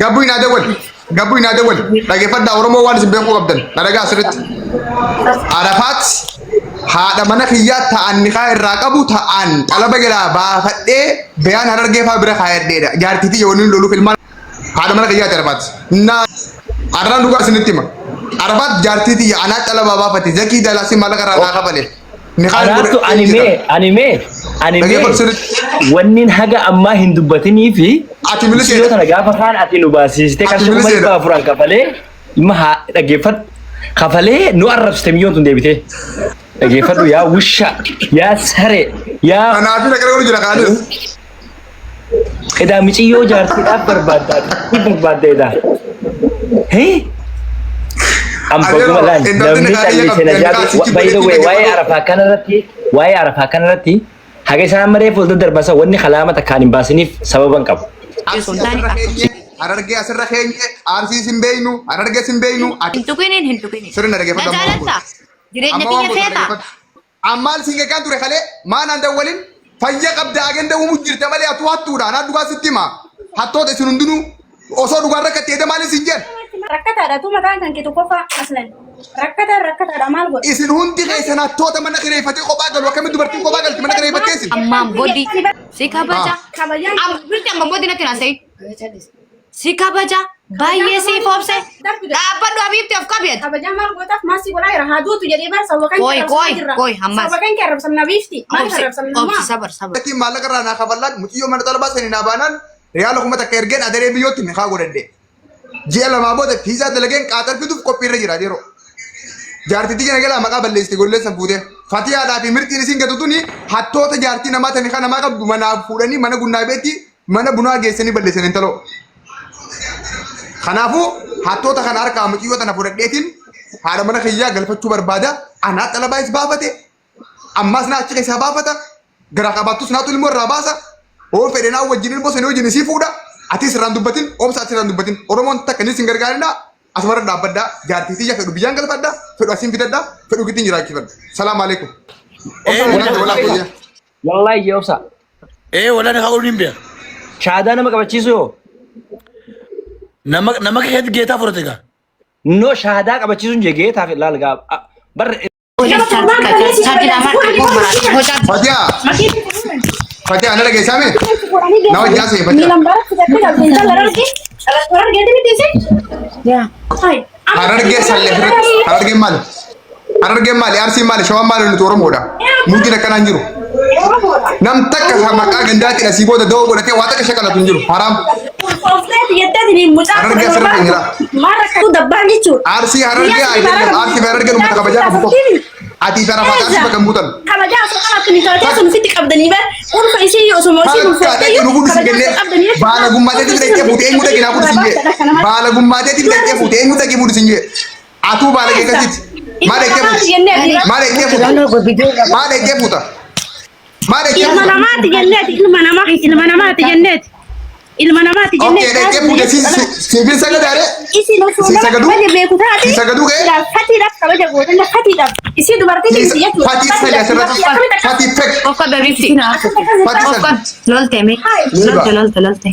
قبوي نادول لقي فدا ورمو وان سبيكو قبدن نلقى سرت عرفات هذا من خيات عن نخاء الراقبو عن على بقلا بافد بيان هرجع فابر خير ديدا جارتي تي يونين لولو في المال هذا من خيات عرفات نا أرنا نقول سنتيما عرفات جارتي تي أنا على بابا فتي زكي دلاسي مالك رانا قبله Anaatu anime wannin haga amma hin dubbatanii fi yoo tana gaafa kaan ati nu baasiste qarshii kuma dhibba afuran kafalee imma dhaggeeffadhu kafalee nu arrabsite miyyoon tun deebite dhaggeeffadhu yaa wusha yaa sare yaa kanaafi dhaqee wal jira kaadhu edaa miciyyoo jaartiidhaaf barbaaddeedha hee Ambaguma lan namni tali senajabi by the way waa'ee arafaa kanarratti haga isaan maree fuuldura darbasa wanni khalaamata kan hin baasiniif sababan qabu. Arargee asirra keenye aarsiis hin beeynu arargees hin beeynu hin tuqiniin sirna dhagee fadda jaalata jireenya kiyya feeta ammaal singe kan ture kalee maanaan dawwalin fayya qabda agenda umu jirta malee atu hattuudha naa dhugaa sitti hima hattoota isin hundinuu osoo dhugaan rakkatti ede maaliin sin jedhu rakkataadha tu mataan kan keetu qofa aslan rakkataadha maal godhe isin hundi keessan hattoota mana kireeffatee kophaa galu akkamitti dubartiin kophaa galti mana kireeffattee isin ammaan bodi si kabaja bulti ammaan bodi natti naasai si kabaja baay'ee si foobse dhaabbadhu habiibti of qabeet kabaja maal gootaaf maasii godhaa jira haaduutu jedhee bar saba kan koy hammas saba kan arrabsamna biifti maal arrabsamna obsi sabar Lakin maallaqa irraa naa kafallaan muciyyoo mana talabaa sanii naa baanaan reyaala kuma takka ergeen adaree biyyootti ni haa godhadhe. Ji'a lamaa booda fiizaa dalageen qaaxar fituuf qophiirra jira yeroo. Jaartitti jala galaa maqaa balleessite golleessan fuutee. Fatiyaadhaa fi mirxiin isin gatutuni hattoota jaartii namaa tani kan namaa qabdu manaa fuudhanii mana gunnaa beetti mana bunaa geessanii balleessan intaloo. Kanaafuu hattoota kana harkaa muciyyoo tana fudhadheetiin haadha mana kiyyaa galfachuu barbaada. Anaa xalabaa is baafate. Ammaas naa achi keessaa baafata. Garaa qabaattus naatu ilmoo irraa baasa. Oo fedhenaa wajjin bosonii wajjin isii fuudha. Ati sirraan dubbatin, oomsa ati sirraan dubbatin. Oromoon takka ni sin gargaarinaa. Asumara dhaabbaddaa. Jaartii tiyya fedhu biyyaan galfaddaa. Fedhu asiin fidaddaa. Fedhu gittiin jiraachifadha. Salaamu alaikum. Wallahi yoobsa. Walaana haa oolin biya. Shaadaa nama qabachiisu yoo. Nama keessatti geetaa fudhate gaa. No shaadaa qabachiisuun jee geetaaf ilaal gaa. Barre. Fatiha ana lagi sami. Nawa jasa Fatiha. Hararge salle hararge mal arsi mal shawan mal nu toro moda. Mungkin akan anjuru. Nam takka sama ka gandati nasibo da dogo da te wata ka shakala tunjuru. Haram. Hararge sarra ngira. Arsi hararge hararge nu mata kabaja ka buto. Ati tara fata arsi bakan butan. Kabaja so kana tuni kabaja so siti qabdani ba. Un fa isi yo so mo si Bala gummate ti deke fute engu deke na kudu sinje. Bala gummate ti deke fute engu deke kudu sinje. Atu bala ke kasit. Mare ke futa. Mare ke futa. Mare ke futa. Mare ke futa. Ilma namati jannati ilma namati jannati. Ilma namati jannati. Oke deke futa si bir saga dare. Isi no so. Si saga du. Si saga du ke. Hati dak kabaja go dan hati dak. Isi dubarti ni siya. Fati sali asra. Fati fek. of ka bebifti Fati of ka sali. lolte me lolte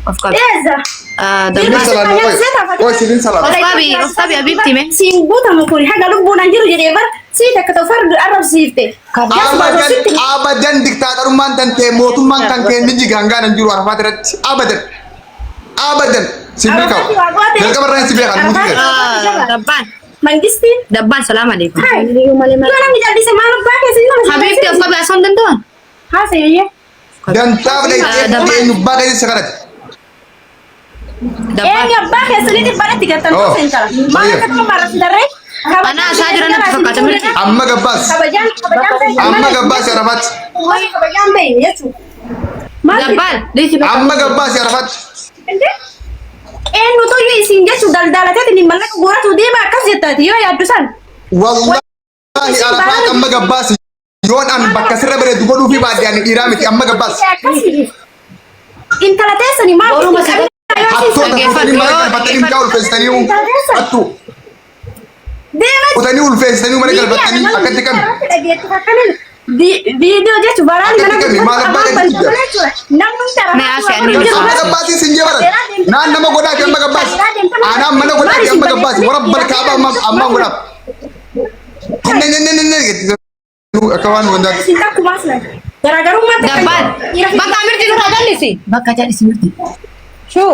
of ka Eza. Sibin salam. Oh sibin salam. of ka bebifti me Si buta mo kuri haga lubu nanjiru jadi bar. Si tak ketofar Arab sifte. Abadan diktatorumman tante mootummaan kan kenni jigangaan an jiru arafat irratti abadan sibil kau jalqaba irraa sibil kan muti dabban Mangisti. dabban salam alaikum Mana menjadi semalam pakai sih. habibti of ka be ason danton Ha saya. dan taaf lay te nyubba kay sakarat dabban Ya pakai sedikit pada 3 tahun sental. Mana ketemu marah dari? ana sajira na fakata me amma gabbas arafat Kabajan be ya cu. dabban desi amma gabbas arafat Nuto yo isinja cu dal-dalate tini malak gora tu dia bakas jeta yo ya dusan. wallahi arafat amma gabbas yon an bakka sirra bere dugo dufi baadi an iramiti amma gabbas Intalate sani ma Boru masih hatto ta ni mal batani kawul festani attu Dia utani ul festani mal batani akati kam Video jechuun baraani Akka kami, maal abbaa gadi jira? namni tara. Mee asii ani Amma gabbaasi sin jabaran. Naan nama godhaati amma gabbaasi. Anaan mana godhaati amma gabbaasi. Warra balkaaba amma godhaaf. Nenne akka waan wandaati. Sinta kubaasna. Garaagarummaa Dabbaan. Bakka mirti nurraa jallisi. Bakka jallisi mirti. Shuu.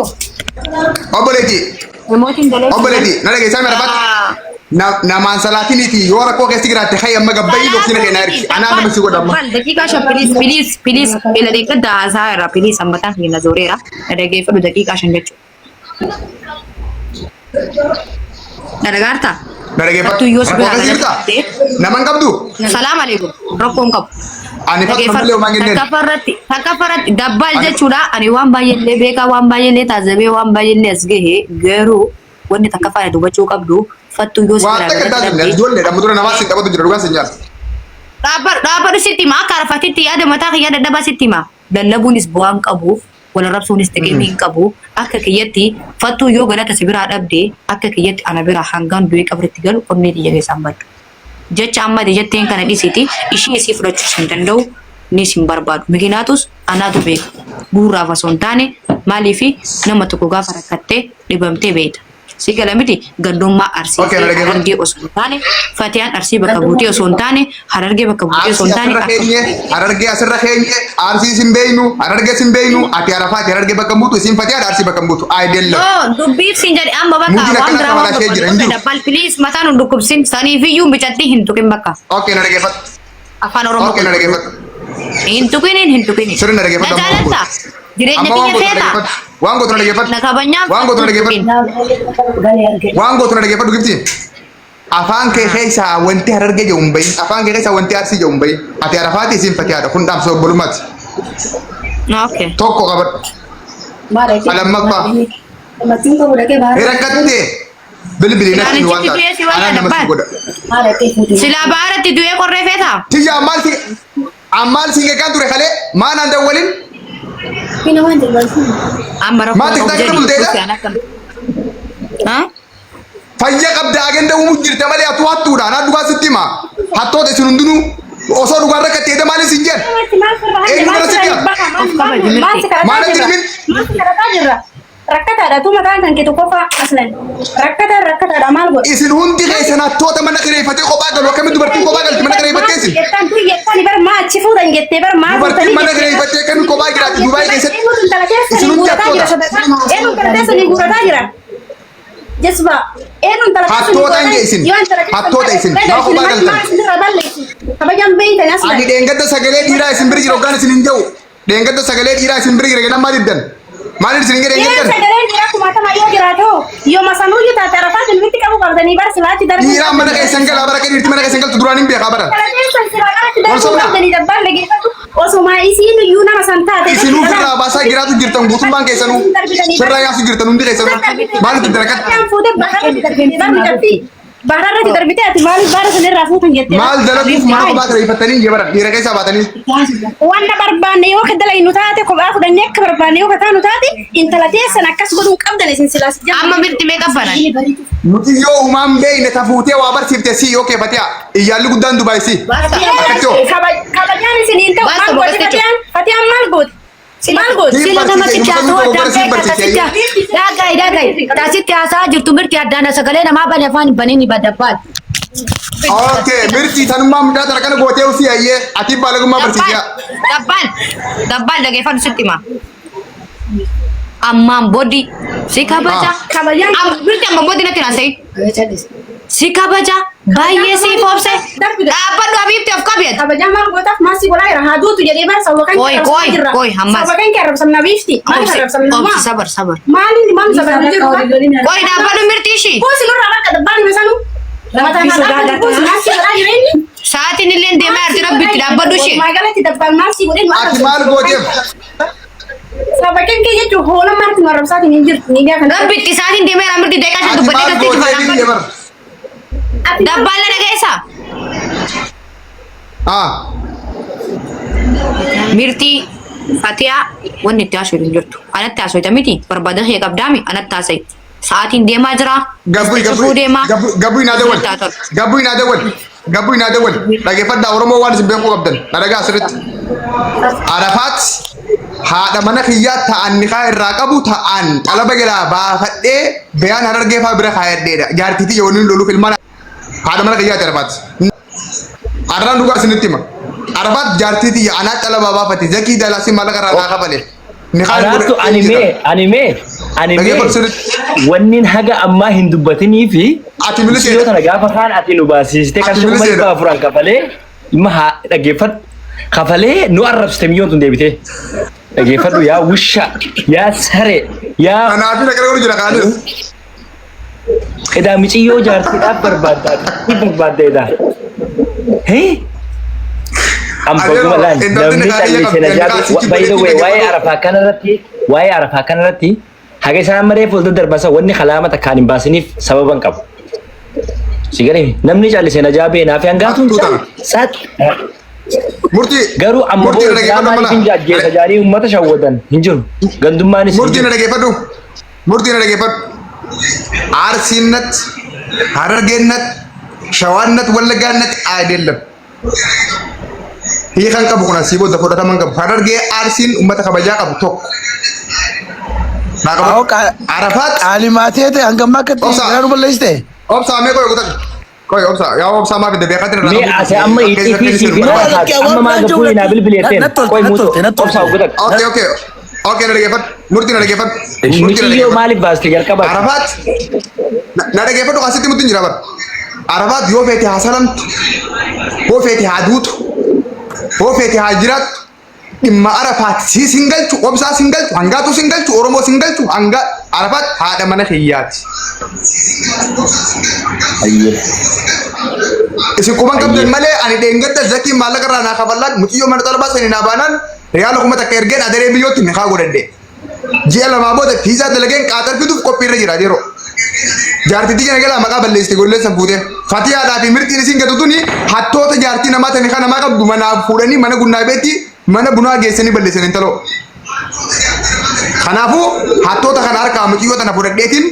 Obboleetii. Namootiin dalee. Obboleetii. Na dhageessaa mera bakka. Namaan salaatiniiti yoo rakkoo keessi jiraatte hay amma gabbayii dhoksina kennaa jirti. Anaan nama si godhamma. Bal daqiiqaa shan piliis beela deeggadda haasaa irraa piliis hammataan keenya zooreera. Na dhageeffadhu daqiiqaa shan jechuudha. Na dhagaartaa? Na dhageeffadhu. Rakkoo keessi jirta? Naman qabdu? Salaam alaikum. Rakkoon qabu. Ani fakki malee homaa kenneen. Takka farratti dabbal jechuudha. Ani waan baay'eellee beekaa waan baay'eellee taasisee waan baay'eellee as gahe garuu wanni takka farratti hubachuu qabdu fattuu yoo Waan takka taasifne ijoollee dhamma dura namaa si qabatu jira dhugaa sin nyaata. Dhaabbatu sitti himaa akka rafatitti yaada mataa kiyyaa dadhabaa sitti himaa. Lallabuunis bu'aan qabuuf wal rabsuunis xiqqeemii hin qabu akka kiyyatti fattuu yoo galata si biraa dhabde akka kiyyatti ana biraa hangaan du'ee qabritti galu onnee xiyya keessaan baddu. Jecha amma jetteen kana dhisiti ishii isii fudhachuus hin danda'u nis hin barbaadu. Mikinaatus anaatu beeka. Guurraaf osoo hin taane maaliifi nama tokko gaafa rakkattee dhibamtee beekta. Si gala miti gandummaa arsii fi harargee osoo hin taane fatiyaan arsii bakka buutee osoo hin taane harargee bakka buutee osoo hin taane Harargee asirra keenye arsii sin beeynu harargee sin beeynu ati arafaati harargee bakka buutu isin fatiyaan arsii bakka buutu aayidella. Oh, dubbiif sin jedhe amma bakka waan biraa waan tokko dabbal piliis mataan hin dhukkubsin saniifiyyuu bicatti hin tuqin bakka. Okay na dhageeffadhu. Afaan Oromoo. Okay na dhageeffadhu. Hin tuqin. Sirna dhageeffadhu. Na jaalata. Jireenya kiyya feeta. Waan gootu na dhageeffadhu. Na kabanyaan. Waan gootu na dhageeffadhu. Waan gootu na dhageeffadhu gibsi. Afaan kee keessa wanti harargee jedhu hin bahin. Afaan kee keessa wanti arsii jedhu hin bahin. Ati arafaati isin fatiyaadha. Kun dhaamsa obbolummaati. Okay. Tokko qabadhu. Alammaffaa. Rakkattee. Bilbili natti waan taate. Anaan nama si godha. Silaa baaratti du'ee qorree feeta. Tiyya ammaal si kan ture kalee maanaan dawwalin. Amma rakkoo Maati of takka jedhi. bulteedha? Ha? Fayya qabda agenda uumuu jirte malee atu hattuudhaan addugaa sitti hima. Hattoota isin hundinuu osoo dhugaan rakkattee maaliif sin jedhu? Maal jirmin? Rakkataadha tu mataan kan keetu qofa aslan. Rakkataadha maal godhe? Isin hundi keessan hattoota mana kireeffatee kophaa galu akkamitti dubartiin kophaa galti mana kireeffattee isin? Jettan bar maa achi fuudhan jettee bar maa Dubartiin mana kireeffattee kan kophaa jiraatti Dubaayii keessatti. Isin hundi hattoota. Eenyuun talatee sanii guurataa jira? Jesba eenyuun talatee sanii Hattoota hin isin. Hattoota isin. Maa kophaa galtan. Kabajaan beeytan aslan. Ani dheengadda sagalee dhiiraa isin bira jira hoggaan isin hin jiru. Dheengadda sagalee dhiiraa isin bira jira ganaa maal diddan? Maal isin hin dheengaddan? Sagaleen dhiiraa kumaatama yoo jiraatu yoo masanuu yoo taate arafaa silmitti qabu qabdanii bar silaatti darbu. Dhiiraa mana keessan galaa bara kan dhiirti mana keessan galtu duraan hin beekaa bara. Osuma isiin iyyuu nama san taate. Isinuu firraa baasaa jiraatu jirtan guutummaan keessanuu. Firraa yaasu jirtan hundi keessanuu. Maaliif itti dalagat? Bahararratti darbitee ati maaliif baara sanirraa fuutan jettee? Maal dalaguuf mana kophaa kireeffattanii jebara dhiira keessaa baatanii. Wanta barbaanne yoo ka dalaynu taate kophaa fudhannee akka barbaanne yoo ka taanu taate intala teessan akkas godhuun qabdan isin silaas jala. Amma birti mee qabbanan. Nuti yoo uumaan beeyne tafuutee waa barsiifte si yoo keeffatee iyyaalli guddaan Dubaay si. Kabajaan isiniin ta'u maal gooti fatiyaan maal gooti? Maal gooti? Sila nama kichaatu addaan beeka tasicha. Daagayi. Tasitti haasaa jirtu mirti addaan sagalee namaa bane afaan baniin badabbaal. Okay, mirti tanummaa midhaa tana kana gootee usii ayyee ati baalagummaa barsiisaa. Dabbaan dhageeffadhu sitti hima. Ammaan bodi si kabaja. Mirti ammaan bodi natti naasai. Si kabaja baay'ee si foobse. Dhaabbadhu habiibti of qabeet. Kabajaan maal gootaaf maasii godhaa jira haaduutu jedhee bara sababa kan Koi hammas. sababa kan arrabsamna biifti. Maal arrabsamna maa? Sabar. Maaliin maal sababa jiru? Koi dhaabbadhu mirti ishii. Kuusi nurraa bakka dabbaan meeshaanu. Sa'aatiin illee deemaa jirti rabbitti dhaabbadhu ishii. Magaalatti dabbaan maasii godhee Ati maal gooteef? sababa kan kee jechuun hoola maarti nu arrabsaatiin hin jirtu ni gaafa. Rabbitti sa'aatiin deemaa jira mirti deeqaa Ati shantu maal badee gooteef gatti jebara? Dabbaan la dhageessa. Mirti fatiyaa wanni itti haasawaa hin jirtu. Anatti haasawaa miti barbaadan kee qabdaami anatti haasawaa. Sa'aatiin deemaa jira. Gabbuu naa dawwal. Gabbu ina dawal. Dhaggeeffadhaa Oromoo waan isin beekuu qabdan. Na dhagaa asirratti. Arafaat haadha mana kiyyaa ta'an niqaa irraa qabu ta'an qalaba galaa baafadhee bayaan Harargee fa'aa bira kaayadheedha. Jaartiitii yoo inni loluuf ilmaan haadha mana kiyyaati Arafaat. Arraan dhugaa isinitti hima. Arafaat jaartiitii anaa qalaba baafate zakii dalaasii maallaqa irraa naa kafalee. Anaatu anime wannin haga ammaa hin dubbatinii fi yoo tana gaafa kaan ati nu baasiste qarshii kuma dhibba afuran kafalee dhimma haa dhaggeeffadhu kafalee nu arrabsite miyyoon tun deebite dhaggeeffadhu yaa wusha yaa sare yaa Anaafi na gara jira kaanis. edaa miciyyoo jaartiidhaaf barbaaddeedha. Ambaguma lan namni callisee na jaabe by the way waa'ee arafaa kanarratti haga isaan maree fuuldura darbasa wanni kalaama takkaan hin baasiniif sababan qabu. Sigaree namni callisee na jaabe naaf hangaatuun saat Murtii garuu amma maaliif hin jaajjeessa jaarii uummata shawwadan hin jiru gandummaanis murtii na dhageeffadhu. Murtii na dhageeffadhu. Arsiinnat Harargeennat Shawaannat Wallaggaannat አይደለም. Hii kan qabu kun asii booda fudhataman qabu. Harargee Arsiin uummata kabajaa qabu tokko. Arafaat Alimaatee hangammaa akkatti nyaannu balleessite. obsaa mee koy gutak. Koy obsaa yaa obsaa maa bidde beekatin irraa. mee ase amma itti fi amma maa gabbuu naa bilbileeteen koy muutu obsaa gudak. Okay na dhageeffadhu. Murtii na dhageeffadhu. Miciyyoo maaliif baaste jalqaba? Arafaat na dhageeffadhu asitti murtiin jira bara. Arafaat yoo feete haa salamtu yoo feete haa duutu yoo feete haa jiraattu dhimma Arafaat sii singalchu obsaa singalchu hangaatu singalchu Oromoo singalchu hanga Arafaat haadha mana kiyyaati. Isin kuban qabdan malee ani dheengadda zakii maallaqa irraa naa kafallaan muciyyoo mana talabaa sanii naa baanaan reyaala kuma takka ergeen adaree biyyootti ni haa godhadde. Ji'a lamaa booda fiizaa dalageen qaaxar fiduuf qophiirra jira yeroo. Jaartiitii kana galaa maqaa balleessite golleessan fuutee. Fatiyaadhaa fi mirqiin isin gatutuni hattoota jaartii namaa tani kana namaa qabdu manaa fuudhanii mana gunnaa beetti mana bunaa geessanii balleessan intaloo. Kanaafuu hattoota kana harkaa muciyyoo tana fudhadheetiin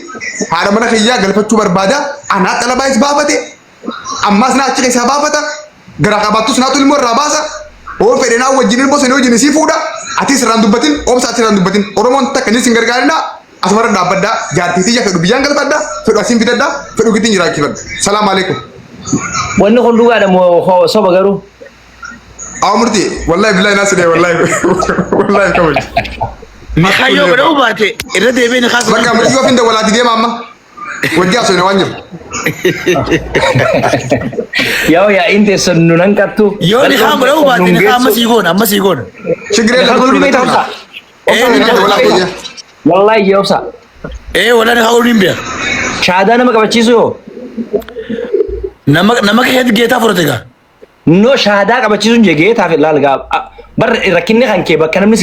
haadha mana kiyyaa galfachuu barbaada. Anaa xalabaayis baafate. Ammas naa achi keessaa baafata. Gara qabaattus naatu ilmoo irraa baasa. Oo fedhe naa wajjin ilmoo sanii wajjin isii fuudha. Atis irraan dubbatin obsa atis irraan dubbatin Oromoon takka ni sin gargaarinaa. Asmara dhaabbaddaa jaartiitii fedhu biyyaan galfaddaa fedhu asiin fidaddaa fedhu gittiin jiraachifadha. Salaamu alaikum. Wanni kun dhugaadha moo soba garuu? Murtii wallahi billahi naas dhee wallahi kabaj. Makayyoo bada ubaate irra deebiin kaasa. Bakka murtii yoo finde walaati deema amma. Wajjaa soina waan jiru. Yaa inte sonnu nan kattu. Yoo ni kaan bada ubaate ni kaan amma sii goona. Shigiree lafa Kagulu ni tausa. Wallahi yausa. Wala ni kaan nimbiya. Shahada nama qabachiisu yoo. Nama keessatti geetaa fudhate gaa. No shahada qabachiisuun jee geetaa fi laal gaa. Bar rakkinni kan kee bakka namni